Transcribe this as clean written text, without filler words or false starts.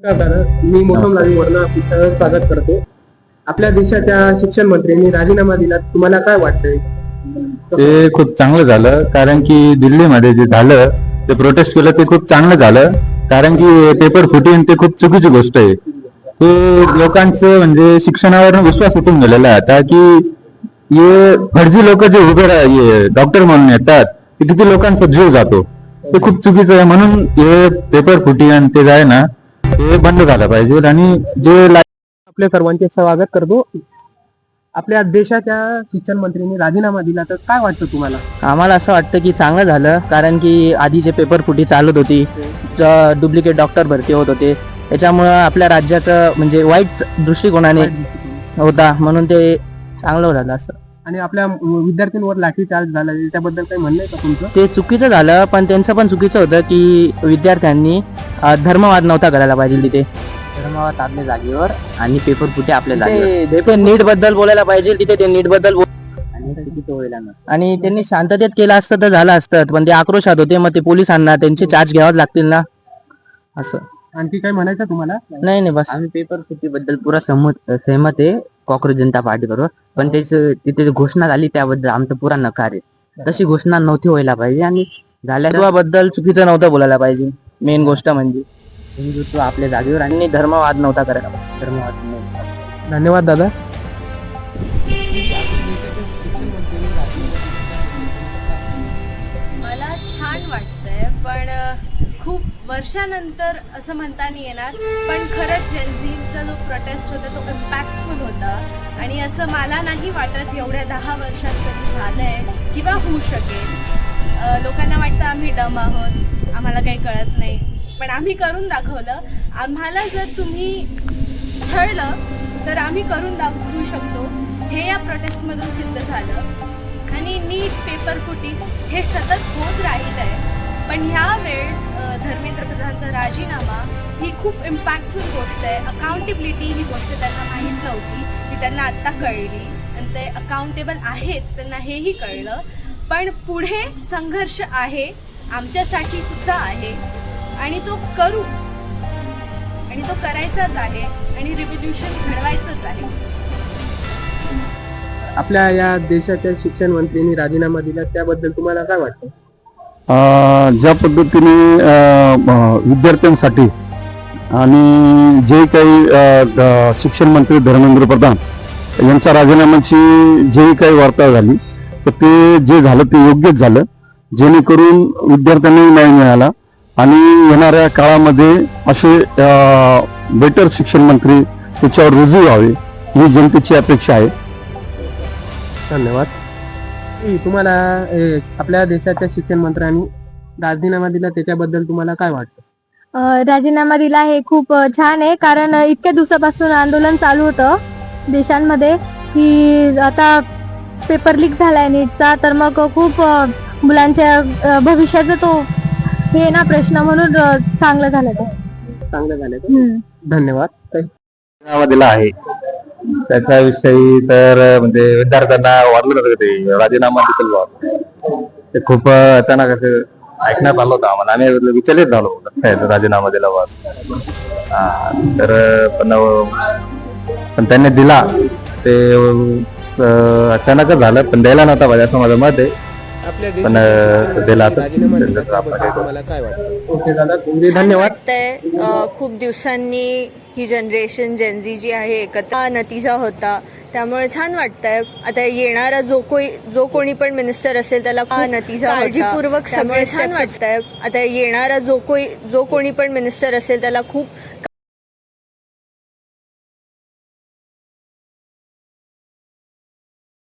मी मोठम लाईव्हवरनं आपलं स्वागत करतो. आपल्या देशाच्या शिक्षण मंत्र्यांनी राजीनामा दिला, तुम्हाला काय वाटतंय? ते खूप चांगलं झालं, कारण की दिल्लीमध्ये जे झालं ते प्रोटेस्ट केलं ते खूप चांगलं झालं, कारण की पेपर फुटिंग ते खूप चुकीची गोष्ट आहे. ते लोकांचं म्हणजे शिक्षणावर विश्वास उठून गेलेला आहे आता, की हे फर्जी लोक जे उभे डॉक्टर म्हणून येतात ते किती लोकांचा जीव जातो, ते खूप चुकीचं आहे. म्हणून हे पेपर फुटिंग ते जे आहे ना ते बंद झालं पाहिजे. आणि जे आपल्या सर्वांचे स्वागत करतो. आपल्या देशाच्या शिक्षण मंत्र्यांनी राजीनामा दिला, तर काय वाटतं तुम्हाला? आम्हाला असं वाटतं की चांगलं झालं, कारण की आधी जे पेपर फुटी चालत होती, डुप्लिकेट डॉक्टर भरती होत होते, त्याच्यामुळं आपल्या राज्याचं म्हणजे वाईट दृष्टिकोनाने होता, म्हणून ते चांगलं झालं असं. आणि आपल्या विद्यार्थ्यांवर लाठीचार्ज झाला, त्याबद्दल काही म्हणणं आहे का तुमचं? ते चुकीचं झालं, पण त्यांचं पण चुकीचं होतं की विद्यार्थ्यांनी धर्मवाद नव्हता करायला पाहिजे तिथे. धर्मवाद आपल्या जागेवर आणि पेपर फुटे आपल्या जागेवर. ते नीट बद्दल बोलायला पाहिजे तिथे, ते नीट बद्दल आणि त्यांनी शांततेत केलं असतं तर झालं असतं, पण ते आक्रोशात होते, मग ते पोलिसांना त्यांचे चार्ज घ्यावाच लागतील ना असं. आणखी काय म्हणायचं तुम्हाला? नाही बस. आम्ही पेपर फुटी बद्दल पुरा सहमत आहे काँग्रेस जनता पार्टी बरोबर, पण तिथे घोषणा झाली त्याबद्दल आमचा पुरा नकार आहे. तशी घोषणा नव्हती व्हायला पाहिजे, आणि झाल्याबद्दल चुकीचं नव्हतं बोलायला पाहिजे. मेन गोष्ट म्हणजे हिंदुत्व आपल्या जागेवर, आणि धर्मवाद नव्हता करायला पाहिजे. धर्मवाद नव्हता. धन्यवाद दादा. मला छान वाटतंय, पण खूप वर्षानंतर असं म्हणता नाही येणार, पण खरंच जेनझीचा जो प्रोटेस्ट होता तो इम्पॅक्टफुल होता, आणि असं मला नाही वाटत एवढ्या 10 वर्षात कधी झालंय किंवा होऊ शकेल. लोकांना वाटतं आम्ही डम आहोत, आम्हाला काही कळत नाही, पण आम्ही करून दाखवलं. आम्हाला जर तुम्ही छळलं तर आम्ही करून दाखवू शकतो, हे या प्रोटेस्टमधून सिद्ध झालं. आणि नीट पेपर फुटी हे सतत होत राहिलं आहे, पण ह्या वेळेस धर्मेंद्र प्रधानचा राजीनामा ही खूप इम्पॅक्टफुल गोष्ट आहे. अकाउंटेबिलिटी ही गोष्ट त्यांना माहीत नव्हती, ती त्यांना आत्ता कळली, आणि ते अकाउंटेबल आहेत त्यांना हेही कळलं. पण पुढे संघर्ष आहे, आमच्यासाठी सुद्धा आहे, आणि तो करू, आणि तो करायचाच आहे, आणि रिव्होल्युशन घडवायचंच आहे. आपल्या या देशाच्या शिक्षण मंत्र्यांनी राजीनामा दिला, त्याबद्दल तुम्हाला काय वाटतं? ज्या पद्धतीने विद्यार्थ्यांसाठी आणि जे काही शिक्षण मंत्री धर्मेंद्र प्रधान यांच्या राजीनाम्याची जे काही वार्ता झाली, तर ते जे झालं ते योग्यच झालं, जेणेकरून विद्यार्थ्यांनाही न्याय मिळाला, आणि येणाऱ्या काळामध्ये असे बेटर शिक्षण मंत्री त्याच्यावर रुजू व्हावे ही जनतेची अपेक्षा आहे. धन्यवाद. तुम्हाला आपल्या देशाच्या शिक्षण मंत्र्यांनी राजीनामा दिला, त्याच्याबद्दल तुम्हाला काय वाटतं? राजीनामा दिला हे खूप छान आहे, कारण इतक्या दिवसापासून आंदोलन चालू होतं देशांमध्ये की आता पेपर लीक झालाय नीटचा, तर मग खूप मुलांच्या भविष्याचा तो हे ना प्रश्न, म्हणून चांगलं झालं ते. चांगलं झालं. धन्यवाद. राजीनामा दिला आहे त्याच्याविषयी तर म्हणजे विद्यार्थ्यांना वाटलं नव्हतं ते राजीनामा देखील व्हावा, ते खूप अचानक असं ऐकण्यात आलं होतं आम्हाला. आम्ही विचलित झालो राजीनामा दिला बस. तर पण त्यांनी दिला ते अचानकच झालं, पण द्यायला नव्हता पाहिजे असं माझं मत आहे, पण दिला. तुम्हाला काय वाटतं? धन्यवाद. खूप दिवसांनी ही जनरेशन जेनझी जी आहे एकत्र नतीजा होता, त्यामुळे छान वाटतंय. आता येणारा जो कोणी पण मिनिस्टर असेल त्याला नतीजा काळजीपूर्वक सगळे छान वाटतंय. आता येणारा जो कोणी पण मिनिस्टर असेल त्याला खूप